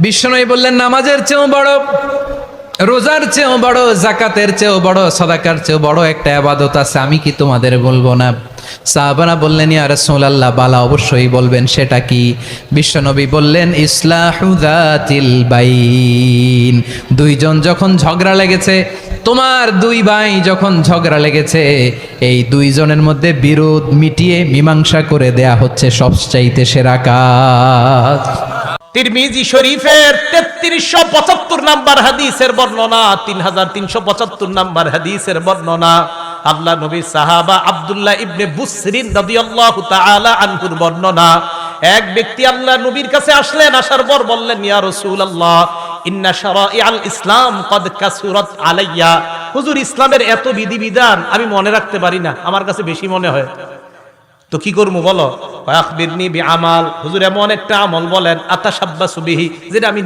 বিশ্বনবী বললেন নামাজের চেয়েও বড়, রোজার চেয়েও বড়, যাকাতের চেয়েও বড়, সাদাকার চেয়েও বড় একটা ইবাদত আছে, আমি কি তোমাদের বলবো না? সাহাবারা বললেন ইয়া রাসূলুল্লাহ, বালা অবশ্যই বলবেন, সেটা কি? বিশ্বনবী বললেন ইসলাহু যাতিল বাইন। দুইজন যখন ঝগড়া লেগেছে, তোমার দুই ভাই যখন ঝগড়া লেগেছে, এই দুইজনের মধ্যে বিরোধ মিটিয়ে মীমাংসা করে দেয়া হচ্ছে সবচাইতে সেরা কাজ। তিরমিজি শরীফের 3375 নাম্বার হাদিসের বর্ণনা, 3375 নাম্বার হাদিসের বর্ণনা, আল্লাহ নবীর সাহাবা আব্দুল্লাহ ইবনে বুসরিন রাদিয়াল্লাহু তাআলা আনহুর বর্ণনা। এক ব্যক্তি আল্লাহ নবীর কাছে আসলেন, আসার পর বললেন ইয়া রাসূলুল্লাহ, ইন্না শারাইআল ইসলাম কদ কাসুরাত আলাইয়া। হুজুর, ইসলামের এত বিধিবিধান আমি মনে রাখতে পারি না, আমার কাছে বেশি মনে হয়, তো কি করবো বলো? আখবিরনি বিআমাল, হুজুর এমন একটা আমল বলেন আতাশাব্বাসু বিহি, যেটা আমি